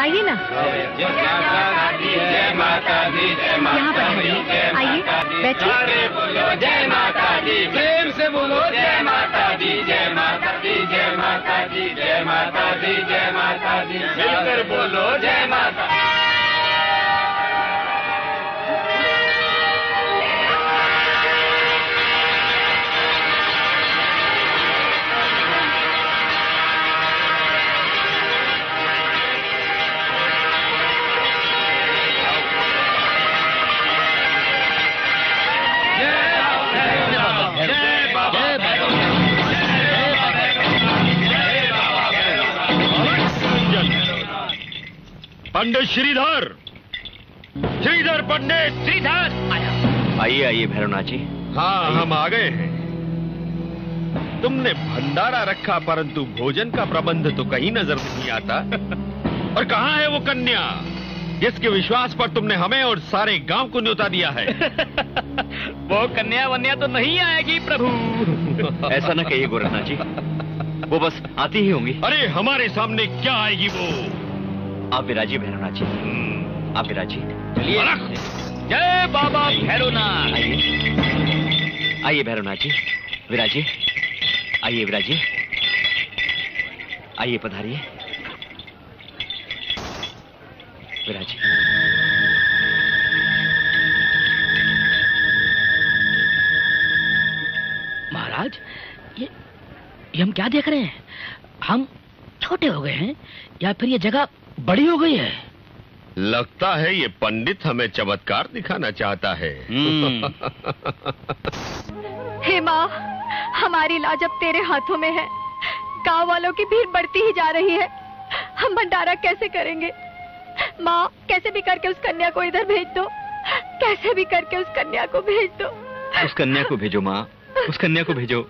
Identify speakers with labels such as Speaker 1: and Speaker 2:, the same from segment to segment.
Speaker 1: आइए ना। यहाँ पर आइए, बैठिए।
Speaker 2: जय माता दी, प्रेम से बोलो जय माता दी, जय माता दी, जय माता दी, जय माता दी, जय माता दी, मिलकर बोलो जय माता।
Speaker 3: पंडित श्रीधर, श्रीधर पंडित, श्रीधर।
Speaker 4: आइए आइए भैरवनाथ जी।
Speaker 3: हाँ, हम आ गए हैं। तुमने भंडारा रखा परंतु भोजन का प्रबंध तो कहीं नजर नहीं आता। और कहाँ है वो कन्या जिसके विश्वास पर तुमने हमें और सारे गांव को न्योता दिया है?
Speaker 5: वो कन्या वन्या तो नहीं आएगी प्रभु।
Speaker 4: ऐसा न कहिए गोरखनाथ जी, वो बस आती ही होंगी।
Speaker 3: अरे हमारे सामने क्या आएगी वो?
Speaker 4: आप विराजिए भैरवनाथ जी, आप विराजिए।
Speaker 5: चलिए। जय बाबा भैरवनाथ।
Speaker 4: आइए भैरवनाथ जी, विराजिए। आइए विराजिए, आइए पधारिए, विराजिए।
Speaker 5: महाराज, ये हम क्या देख रहे हैं? हम छोटे हो गए हैं या फिर ये जगह बड़ी हो गई है?
Speaker 3: लगता है ये पंडित हमें चमत्कार दिखाना चाहता है।
Speaker 1: हे माँ, हमारी लाज अब तेरे हाथों में है। गांव वालों की भीड़ बढ़ती ही जा रही है। हम भंडारा कैसे करेंगे? माँ, कैसे भी करके उस कन्या को इधर भेज दो। कैसे भी करके उस कन्या को भेज दो।
Speaker 4: उस कन्या को भेजो माँ, उस कन्या को भेजो।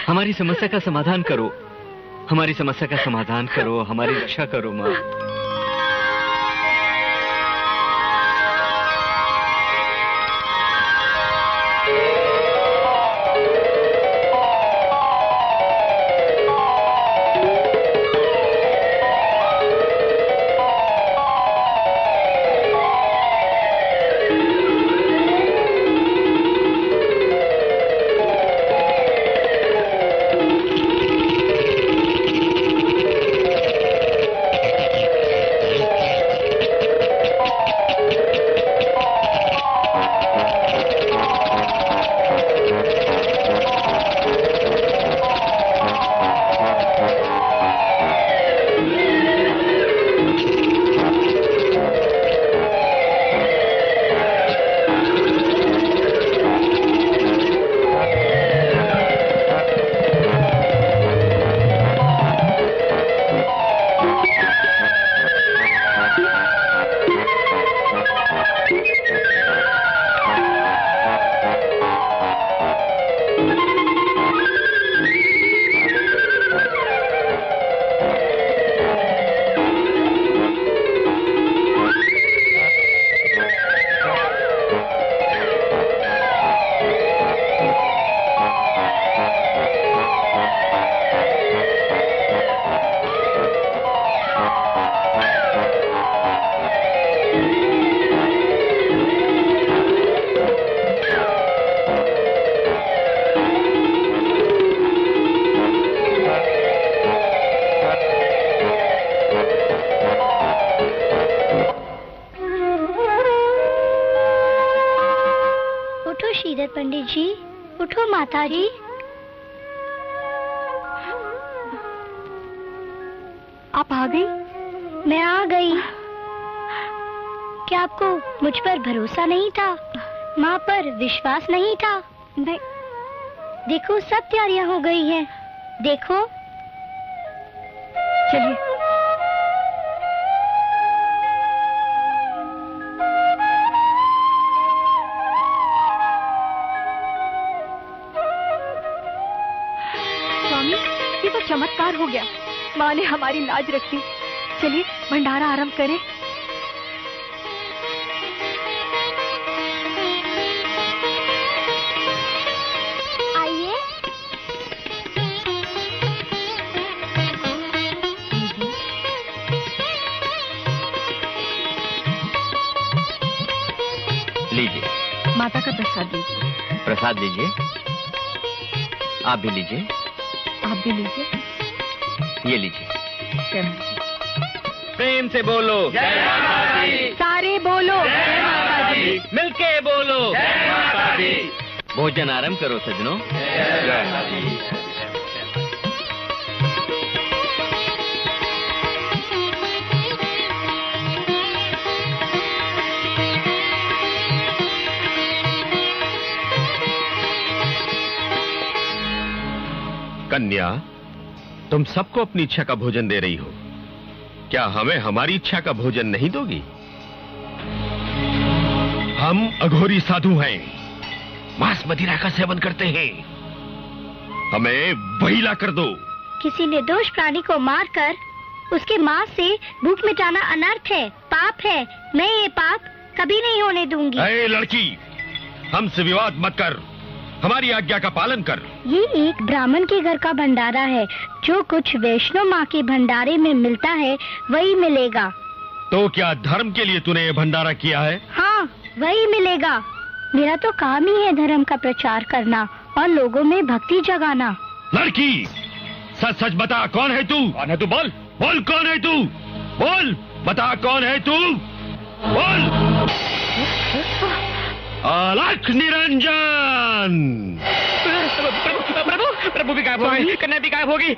Speaker 4: हमारी समस्या का समाधान करो, हमारी समस्या का समाधान करो, हमारी रक्षा करो माँ।
Speaker 6: पंडित जी, उठो माता जी।
Speaker 1: आप आ गई?
Speaker 6: मैं आ गई। क्या आपको मुझ पर भरोसा नहीं था? माँ पर विश्वास नहीं था?
Speaker 1: नहीं।
Speaker 6: देखो सब तैयारियां हो गई हैं। देखो।
Speaker 1: चलिए। ये तो चमत्कार हो गया। माँ ने हमारी लाज रख दी। चलिए भंडारा आरंभ करें।
Speaker 6: आइए।
Speaker 4: लीजिए।
Speaker 1: माता का प्रसाद लीजिए।
Speaker 4: प्रसाद लीजिए। आप भी लीजिए।
Speaker 1: आप भी लीजिए।
Speaker 4: ये लीजिए।
Speaker 1: जय माता दी।
Speaker 4: प्रेम से बोलो
Speaker 2: जय माता दी।
Speaker 1: सारे बोलो
Speaker 2: जय माता दी।
Speaker 4: मिलके बोलो
Speaker 2: जय माता दी।
Speaker 4: भोजन आरंभ करो सजनों।
Speaker 2: जय माता दी।
Speaker 3: कन्या, तुम सबको अपनी इच्छा का भोजन दे रही हो, क्या हमें हमारी इच्छा का भोजन नहीं दोगी? हम अघोरी साधु हैं, मांस मदिरा का सेवन करते हैं, हमें वही ला कर दो।
Speaker 6: किसी निर्दोष प्राणी को मारकर उसके मांस से भूख मिटाना अनर्थ है, पाप है। मैं ये पाप कभी नहीं होने दूंगी।
Speaker 3: ऐ लड़की, हमसे विवाद मत कर, हमारी आज्ञा का पालन कर।
Speaker 6: ये एक ब्राह्मण के घर का भंडारा है, जो कुछ वैष्णव माँ के भंडारे में मिलता है वही मिलेगा।
Speaker 3: तो क्या धर्म के लिए तूने ये भंडारा किया है?
Speaker 6: हाँ, वही मिलेगा। मेरा तो काम ही है धर्म का प्रचार करना और लोगों में भक्ति जगाना।
Speaker 3: लड़की, सच सच बता, कौन है तू?
Speaker 4: कौन है तू? बोल
Speaker 3: बोल, कौन है तू? बोल, बता कौन है तू? बोल। अलख निरंजन।
Speaker 4: प्रभु भी गायब होगी, कन्या भी गायब होगी,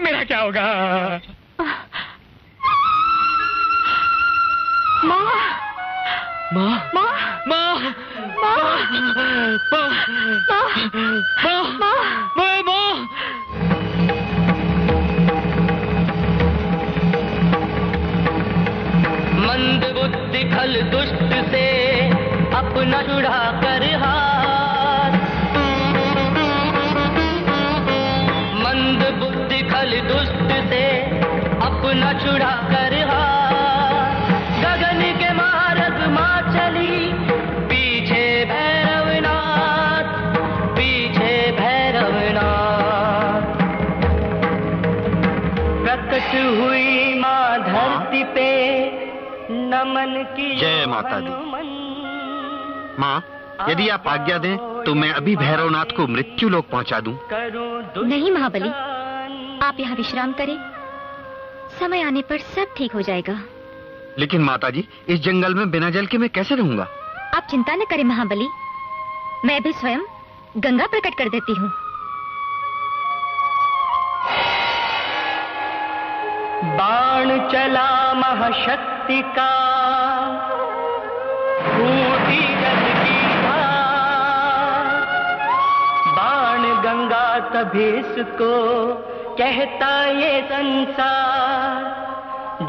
Speaker 4: मेरा क्या होगा?
Speaker 1: माँ,
Speaker 4: माँ,
Speaker 1: माँ,
Speaker 4: माँ,
Speaker 1: माँ,
Speaker 4: माँ,
Speaker 1: माँ,
Speaker 4: माँ।
Speaker 7: मंद बुद्धि खल दुष्ट से अपना छुड़ा कर हाथ। मंद बुद्धि खल दुष्ट से अपना छुड़ा कर हाथ। गगन के मार्ग माँ चली, पीछे भैरवनाथ, पीछे भैरवनाथ। प्रकट हुई माँ धरती पे, नमन की
Speaker 8: जय माता दी। माँ, यदि आप आज्ञा दें तो मैं अभी भैरवनाथ को मृत्यु लोक पहुंचा दूं।
Speaker 1: नहीं महाबली, आप यहाँ विश्राम करें, समय आने पर सब ठीक हो जाएगा।
Speaker 8: लेकिन माता जी, इस जंगल में बिना जल के मैं कैसे रहूंगा?
Speaker 1: आप चिंता न करें महाबली, मैं भी स्वयं गंगा प्रकट कर देती हूँ।
Speaker 7: बाण चला महाशक्ति का, फूटी जल की धार। बाण गंगा तभी इसको कहता ये संसार।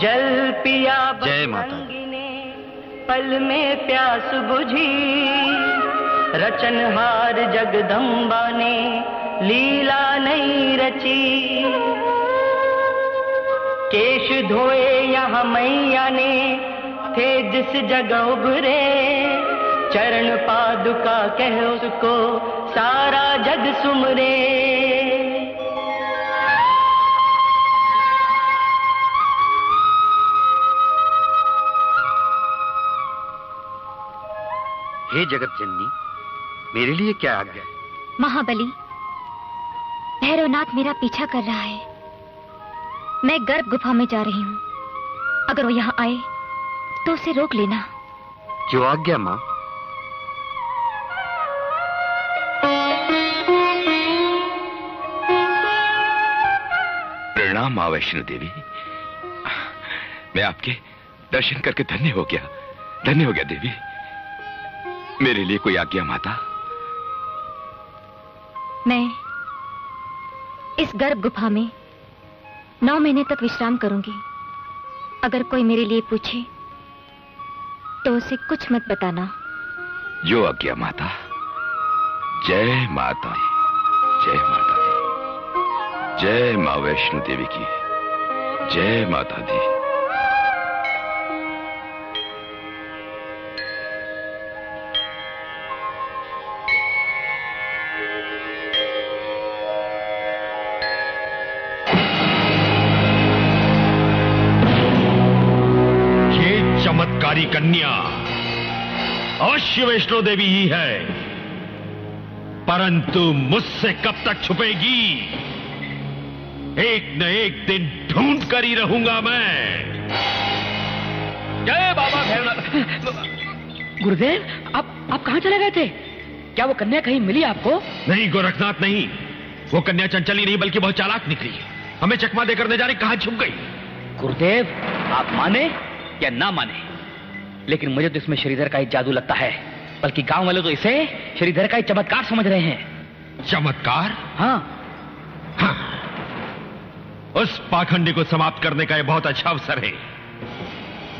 Speaker 7: जल पिया
Speaker 8: जय माता दी।
Speaker 7: बजरंगी ने पल में प्यास बुझी। रचनहार जगदम्बा ने लीला नहीं रची। केश धोए यहाँ मैया ने थे जिस जगह उभरे। चरण पादुका कह उसको सारा जग सुमरे।
Speaker 8: हे जगत जननी, मेरे लिए क्या आज्ञा है?
Speaker 1: महाबली, भैरवनाथ मेरा पीछा कर रहा है। मैं गर्भ गुफा में जा रही हूँ, अगर वो यहाँ आए तो उसे रोक लेना।
Speaker 8: जो आज्ञा माँ।
Speaker 9: प्रणाम माँ वैष्णो देवी। मैं आपके दर्शन करके धन्य हो गया देवी। मेरे लिए कोई आज्ञा माता?
Speaker 1: मैं इस गर्भ गुफा में 9 महीने तक विश्राम करूंगी। अगर कोई मेरे लिए पूछे तो उसे कुछ मत बताना।
Speaker 9: जो आज्ञा माता। जय माता दी, जय माता दी। जय माँ वैष्णो देवी की जय माता दी।
Speaker 3: चमत्कारी कन्या अवश्य वैष्णो देवी ही है, परंतु मुझसे कब तक छुपेगी? एक न एक दिन ढूंढ कर ही रहूंगा मैं।
Speaker 5: जय बाबा भैरवनाथ। गुरुदेव, आप कहाँ चले गए थे? क्या वो कन्या कहीं मिली आपको?
Speaker 3: नहीं गोरखनाथ, नहीं। वो कन्या चंचली नहीं बल्कि बहुत चालाक निकली। हमें चकमा देकर न जाने कहां छुप गई।
Speaker 5: गुरुदेव, आप माने या ना माने, लेकिन मुझे तो इसमें श्रीधर का ही जादू लगता है। बल्कि गांव वाले तो इसे श्रीधर का ही चमत्कार समझ रहे हैं।
Speaker 3: चमत्कार?
Speaker 5: हाँ।
Speaker 3: उस पाखंडी को समाप्त करने का यह बहुत अच्छा अवसर है।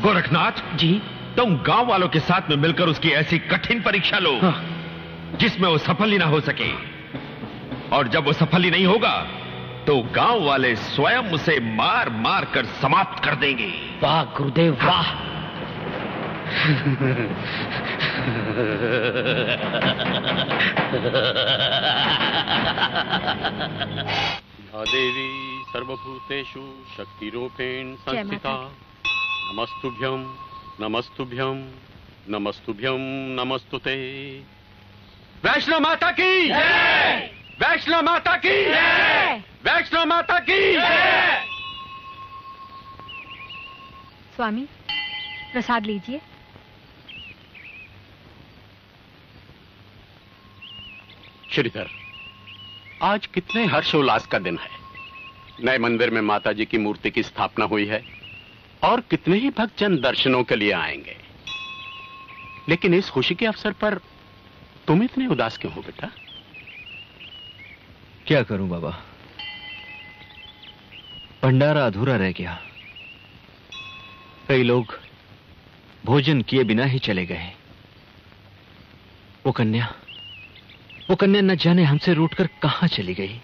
Speaker 3: गोरखनाथ
Speaker 5: जी,
Speaker 3: तुम गांव वालों के साथ में मिलकर उसकी ऐसी कठिन परीक्षा लो जिसमें वो सफल ही ना हो सके, और जब वो सफल ही नहीं होगा तो गांव वाले स्वयं उसे मार मार कर समाप्त कर देंगे।
Speaker 5: वाह गुरुदेव, वाह।
Speaker 10: या देवी सर्वभूतेषु शक्तिरूपेण संस्थिता, नमस्तुभ्यं नमस्तुभ्यं नमस्तुभ्यं नमस्तुते।
Speaker 2: वैष्णो माता की जय! वैष्णो माता की जय! वैष्णो माता की जय!
Speaker 1: स्वामी, प्रसाद लीजिए।
Speaker 10: श्रीधर, आज कितने हर्षोल्लास का दिन है। नए मंदिर में माता जी की मूर्ति की स्थापना हुई है और कितने ही भक्तजन दर्शनों के लिए आएंगे। लेकिन इस खुशी के अवसर पर तुम इतने उदास क्यों हो बेटा?
Speaker 4: क्या करूं बाबा, भंडारा अधूरा रह गया। कई लोग भोजन किए बिना ही चले गए। वो कन्या न जाने हमसे रूठकर कहां चली गई।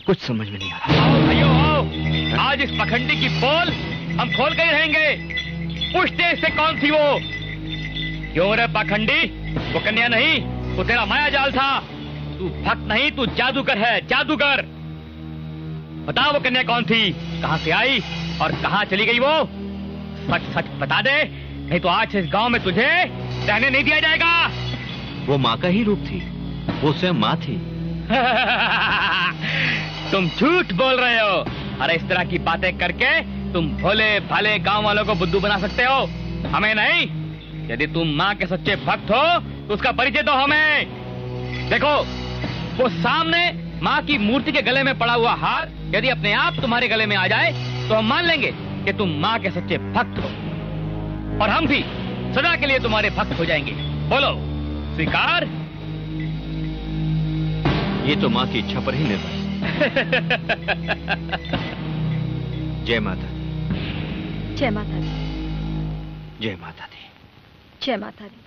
Speaker 4: कुछ समझ में नहीं आ रहा।
Speaker 5: भाइयों आओ, आज इस पखंडी की पोल हम खोल कर ही रहेंगे। पूछते इससे कौन थी वो? क्यों रे पखंडी, वो कन्या नहीं, वो तेरा माया जाल था। तू भक्त नहीं, तू जादूगर है, जादूगर। बता वो कन्या कौन थी, कहां से आई और कहां चली गई वो? सच सच बता दे, नहीं तो आज इस गांव में तुझे रहने नहीं दिया जाएगा।
Speaker 4: वो माँ का ही रूप थी, वो स्वयं माँ थी।
Speaker 5: तुम झूठ बोल रहे हो। अरे इस तरह की बातें करके तुम भोले भाले गांव वालों को बुद्धू बना सकते हो, हमें नहीं। यदि तुम माँ के सच्चे भक्त हो तो उसका परिचय दो हमें। देखो, वो सामने माँ की मूर्ति के गले में पड़ा हुआ हार यदि अपने आप तुम्हारे गले में आ जाए तो हम मान लेंगे कि तुम माँ के सच्चे भक्त हो, और हम भी सदा के लिए तुम्हारे भक्त हो जाएंगे। बोलो, स्वीकार?
Speaker 4: ये तो माँ की इच्छा पर ही निर्भर। जय माता दी।
Speaker 1: जय माता दी।
Speaker 4: जय माता दी।
Speaker 1: जय माता दी।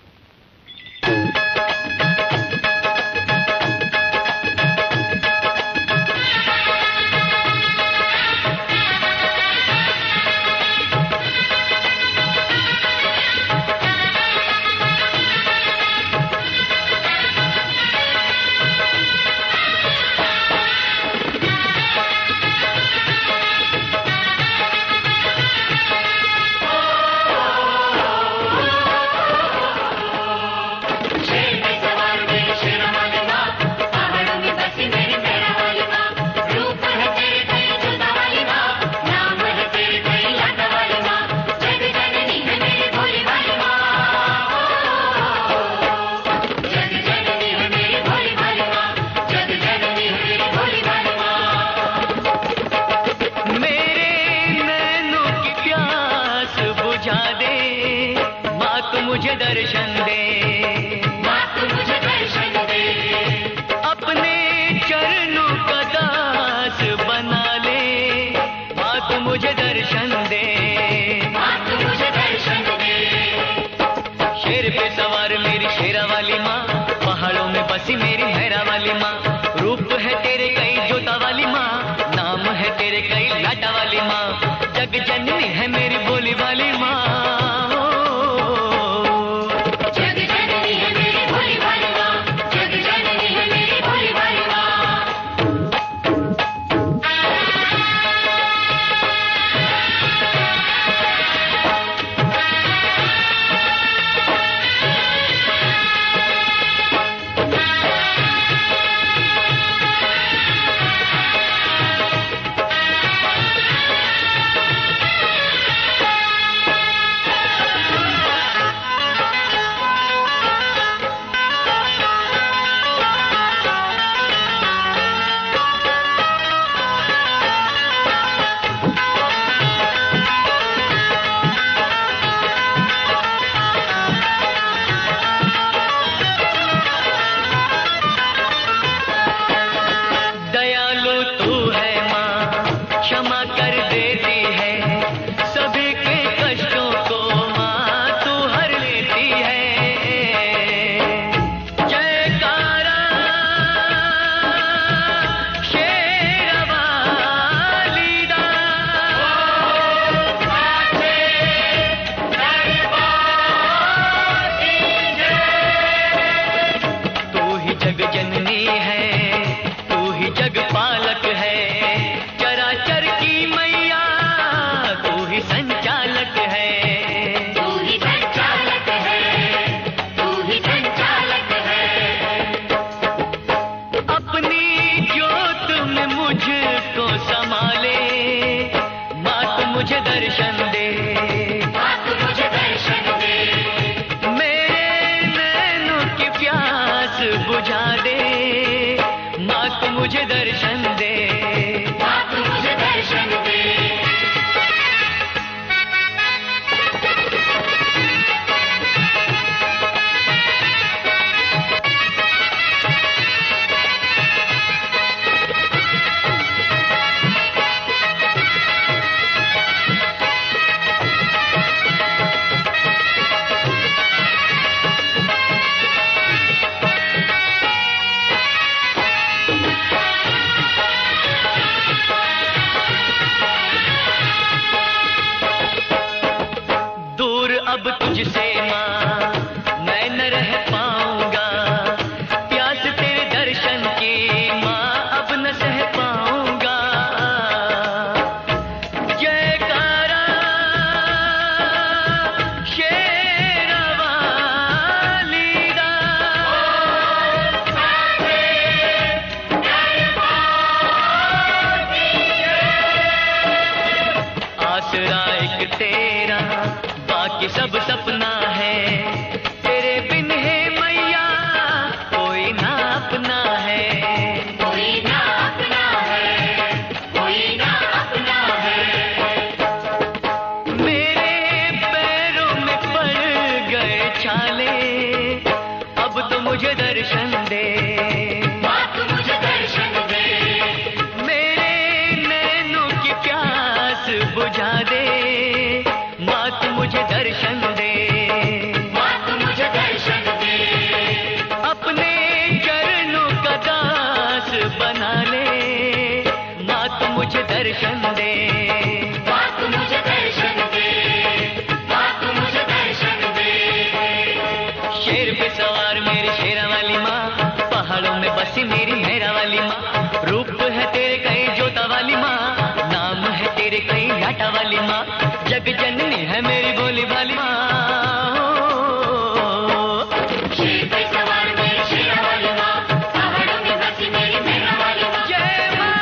Speaker 11: मुझे दर्शन दे,
Speaker 2: माँ तू मुझे दर्शन दे,
Speaker 11: मेरे नैनों की प्यास बुझा दे, माँ तू मुझे दर्शन दे,
Speaker 2: माँ तू मुझे दर्शन दे।
Speaker 11: अब तुझसे माँ मैं न रह पाऊंगा, प्यास तेरे दर्शन की माँ अब न सह पाऊंगा। जयकारा शेरा वाली दा, आसरा एक तेरा बाकी सब सपना है, तेरे बिन है मैया कोई ना अपना है,
Speaker 2: कोई ना अपना है, कोई ना अपना है।
Speaker 11: मेरे पैरों में पड़ गए छाले, अब तो मुझे दर्शन दे,
Speaker 2: माँ तू मुझे दर्शन दे,
Speaker 11: मेरे नैनों की प्यास बुझा दे, माँ तू मुझे दर्शन दे,
Speaker 2: माँ तू मुझे दर्शन दे,
Speaker 11: अपने चरणों का दास बना ले, माँ तू मुझे दर्शन दे,
Speaker 2: माँ तू मुझे दर्शन दे, माँ तू मुझे दर्शन दे।
Speaker 11: शेर पे सवार मेरी शेरा वाली माँ, पहाड़ों में बसी मेरी मेरा वाली माँ, रूप है तेरे कहीं जोता वाली माँ, नाम है तेरे कहीं लाटा वाली माँ, जग जननी है मेरी बोली वाली माँ।
Speaker 2: शेर पे सवार मेरी शेरा वाली माँ, पहाड़ों में बसी मेरी मेरा वाली माँ,
Speaker 11: जय माँ,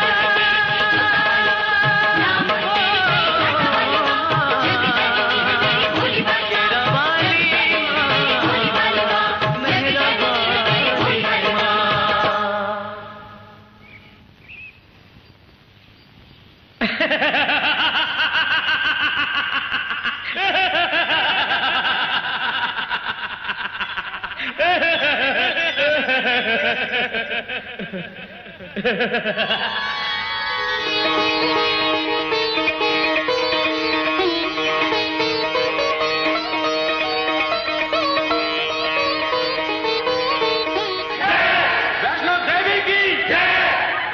Speaker 2: नाम है तेरे कहीं लाटा वाली माँ, जग जननी है मेरी भोली वाली माँ,
Speaker 11: शेरा वाली
Speaker 2: भोली वाली माँ,
Speaker 11: मेरा
Speaker 2: भोली वाली माँ।
Speaker 3: वैष्णो देवी की जय,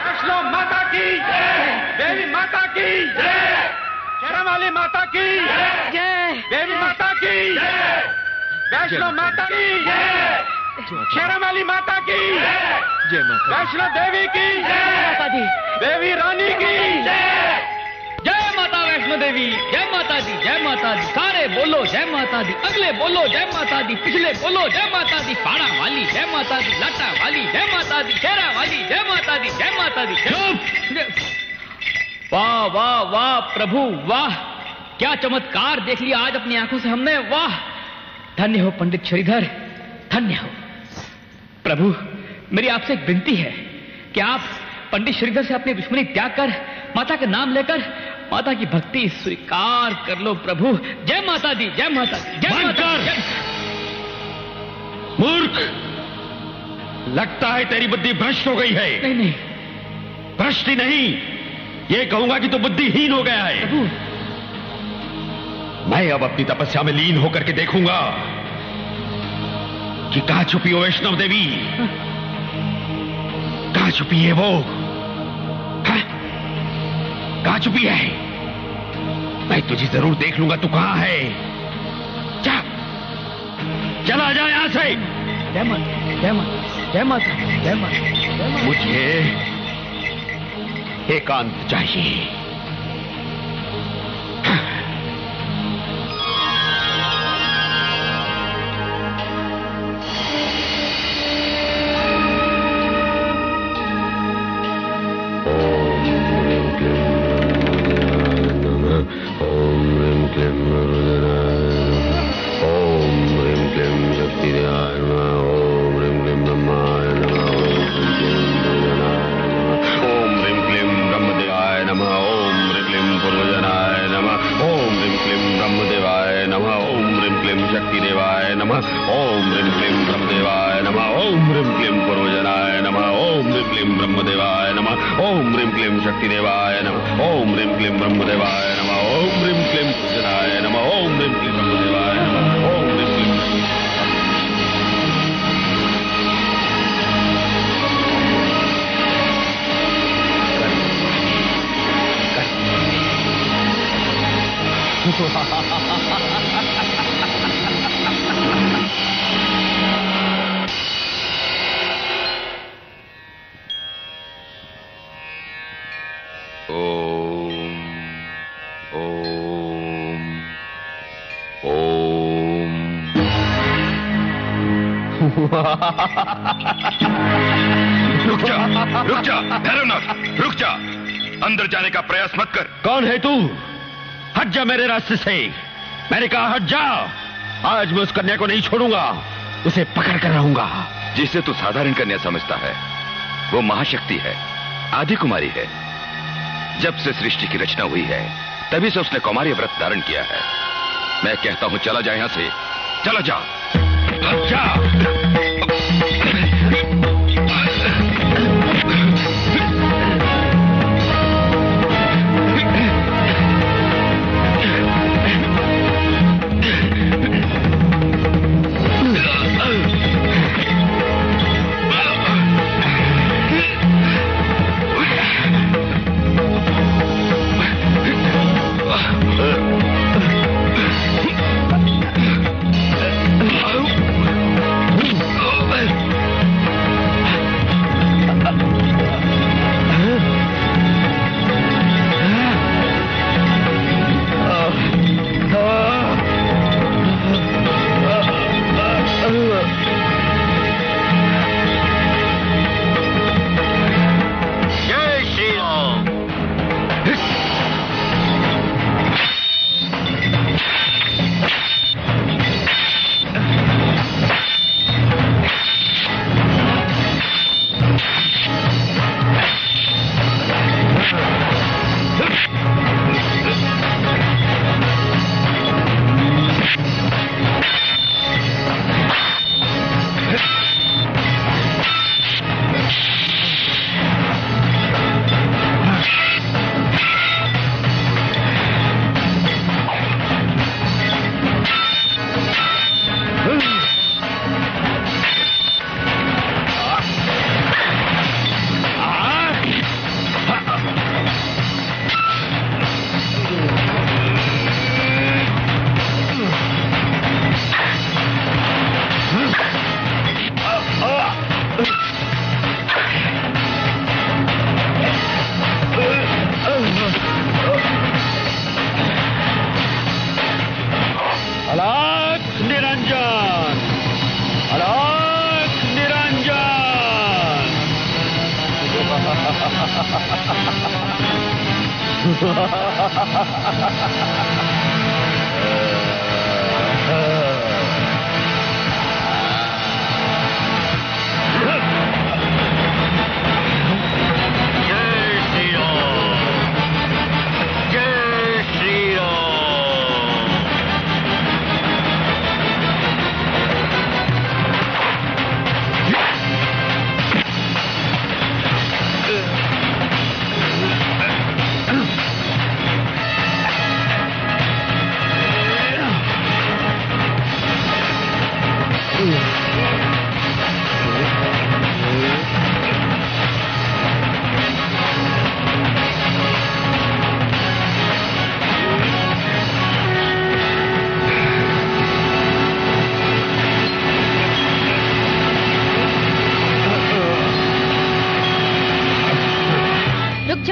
Speaker 3: वैष्णो माता की जय, देवी माता की जय, शेरा वाली माता की
Speaker 1: जय,
Speaker 3: देवी माता की जय, वैष्णो माता की जय, शेरा वाली माता की
Speaker 4: जय माता
Speaker 3: वैष्णो देवी की जय, देवी रानी की जय।
Speaker 5: जय माता वैष्णो देवी, जय माता दी, जय माता दी। सारे बोलो जय माता दी, अगले बोलो जय माता दी, पिछले बोलो जय माता दी, पाड़ा वाली जय माता दी, लाटा वाली जय माता दी, शेरा वाली जय माता दी, जय माता दी। वाह वाह वाह प्रभु वाह, क्या चमत्कार देख लिया आज अपनी आंखों से हमने, वाह। धन्य हो पंडित श्रीधर, धन्य हो। प्रभु मेरी आपसे एक विनती है कि आप पंडित श्रीधर से अपनी दुश्मनी त्याग कर माता का नाम लेकर माता की भक्ति स्वीकार कर लो प्रभु। जय माता दी, जय माता दी, जय माता दी।
Speaker 3: मूर्ख, लगता है तेरी बुद्धि भ्रष्ट हो गई है।
Speaker 5: नहीं नहीं
Speaker 3: भ्रष्ट ही नहीं, ये कहूंगा कि तू बुद्धिहीन हो गया है।
Speaker 5: प्रभु
Speaker 3: मैं अब अपनी तपस्या में लीन होकर के देखूंगा कि कहां छुपी हो वैष्णव देवी, कहां छुपी है वो, कहां छुपी है। मैं तुझे जरूर देख लूंगा, तू कहां है। जा, चला जा यहां से।
Speaker 5: जय माता, जय माता, जय माता, जय माता, जय माता।
Speaker 3: मुझे एकांत चाहिए।
Speaker 9: ओम
Speaker 3: ब्रह्मदेवाय नमः। ओम ह्रीं क्लीं ब्रह्मदेवाय नमः। ओम ह्रीं क्लीं पुरोजनाय नमः। ओम ह्रीं क्लीं ब्रह्मदेवाय नमः। ओम ह्रीं क्लीं शक्तिदेवाय नमः। ओम ह्रीं क्लीं ब्रह्मदेवाय नमः। ओम ह्रीं क्लीं पुरोजनाय नमः। ओम ह्रीं क्लीं ब्रह्मदेवाय नमः। ओम ह्रीं क्लीं
Speaker 9: रुक जा भैरवनाथ, रुक जा। अंदर जाने का प्रयास मत कर।
Speaker 3: कौन है तू? हट जा मेरे रास्ते से। मैंने कहा हट जा। आज मैं उस कन्या को नहीं छोड़ूंगा, उसे पकड़ कर रहूंगा।
Speaker 9: जिसे तू साधारण कन्या समझता है वो महाशक्ति है, आदि कुमारी है। जब से सृष्टि की रचना हुई है तभी से उसने कौमार्य व्रत धारण किया है। मैं कहता हूं चला जा यहां से, चला जा। हट जा।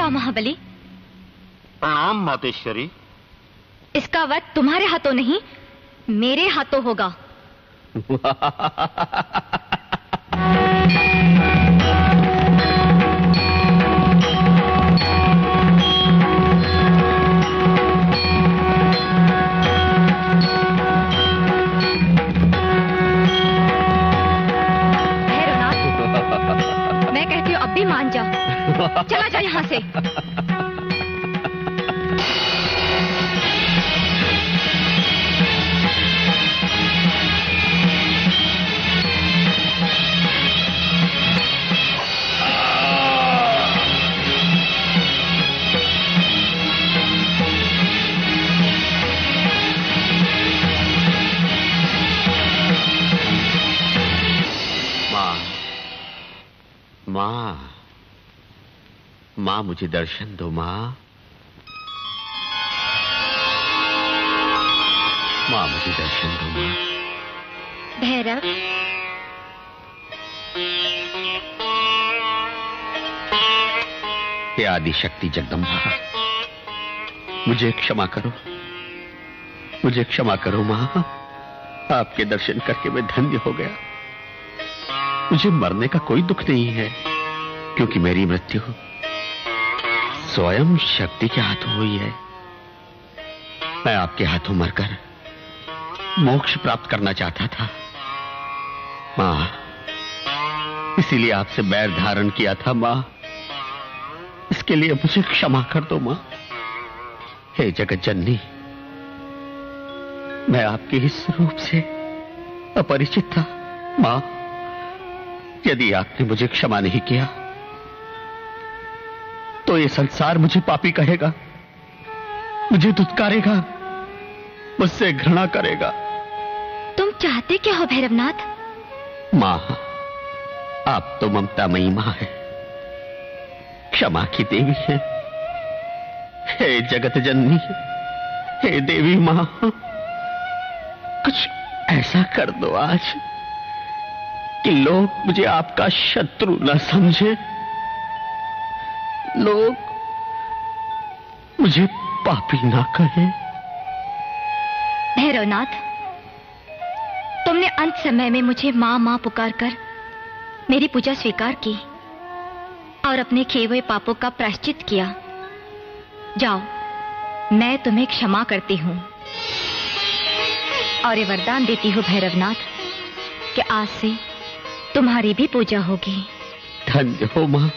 Speaker 1: महाबली।
Speaker 8: प्रणाम मातेश्वरी।
Speaker 1: इसका वध तुम्हारे हाथों नहीं मेरे हाथों होगा। मैं कहती हूँ अब भी मान जा। चला जा यहाँ से।
Speaker 8: माँ, माँ मुझे दर्शन दो माँ। माँ मुझे दर्शन दो माँ।
Speaker 6: भैरव,
Speaker 8: हे आदि शक्ति जगदम्बा, मुझे क्षमा करो, मुझे क्षमा करो माँ। आपके दर्शन करके मैं धन्य हो गया। मुझे मरने का कोई दुख नहीं है, क्योंकि मेरी मृत्यु स्वयं शक्ति के हाथों हुई है। मैं आपके हाथों मरकर मोक्ष प्राप्त करना चाहता था माँ, इसीलिए आपसे बैर धारण किया था माँ। इसके लिए मुझे क्षमा कर दो माँ। हे जगत जननी, मैं आपके इस रूप से अपरिचित था माँ। यदि आपने मुझे क्षमा नहीं किया तो ये संसार मुझे पापी कहेगा, मुझे दुत्कारेगा, मुझसे घृणा करेगा।
Speaker 6: तुम चाहते क्या हो भैरवनाथ?
Speaker 8: माँ, आप तो ममतामयी माँ है, क्षमा की देवी है। हे जगत जननी, हे देवी माँ, कुछ ऐसा कर दो आज कि लोग मुझे आपका शत्रु न समझे, लोग मुझे पापी ना कहें।
Speaker 6: भैरवनाथ, तुमने अंत समय में मुझे माँ माँ पुकार कर मेरी पूजा स्वीकार की और अपने किए हुए पापों का प्रायश्चित किया। जाओ, मैं तुम्हें क्षमा करती हूँ और ये वरदान देती हूँ भैरवनाथ कि आज से तुम्हारी भी पूजा होगी।
Speaker 8: धन्य हो माँ।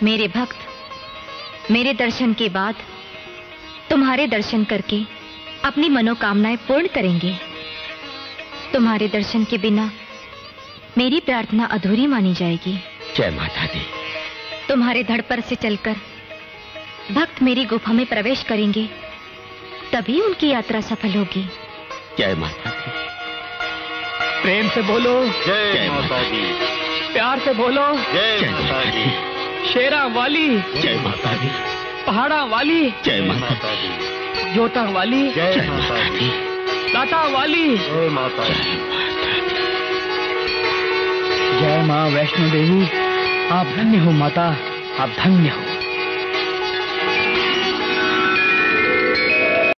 Speaker 6: मेरे भक्त मेरे दर्शन के बाद तुम्हारे दर्शन करके अपनी मनोकामनाएं पूर्ण करेंगे। तुम्हारे दर्शन के बिना मेरी प्रार्थना अधूरी मानी जाएगी।
Speaker 8: जय माता दी।
Speaker 6: तुम्हारे धड़पर से चलकर भक्त मेरी गुफा में प्रवेश करेंगे, तभी उनकी यात्रा सफल होगी।
Speaker 8: जय माता दी।
Speaker 5: प्रेम से बोलो
Speaker 8: जय माता दी।
Speaker 5: प्यार से बोलो
Speaker 8: जय माता दी।
Speaker 5: शेरा वाली
Speaker 8: जय माता दी।
Speaker 5: पहाड़ा वाली
Speaker 8: जय माता दी।
Speaker 5: जोता वाली
Speaker 8: जय माता दी।
Speaker 5: लाटा वाली
Speaker 8: जय माता दी।
Speaker 5: जय माँ वैष्णो देवी। आप धन्य हो माता, आप धन्य हो।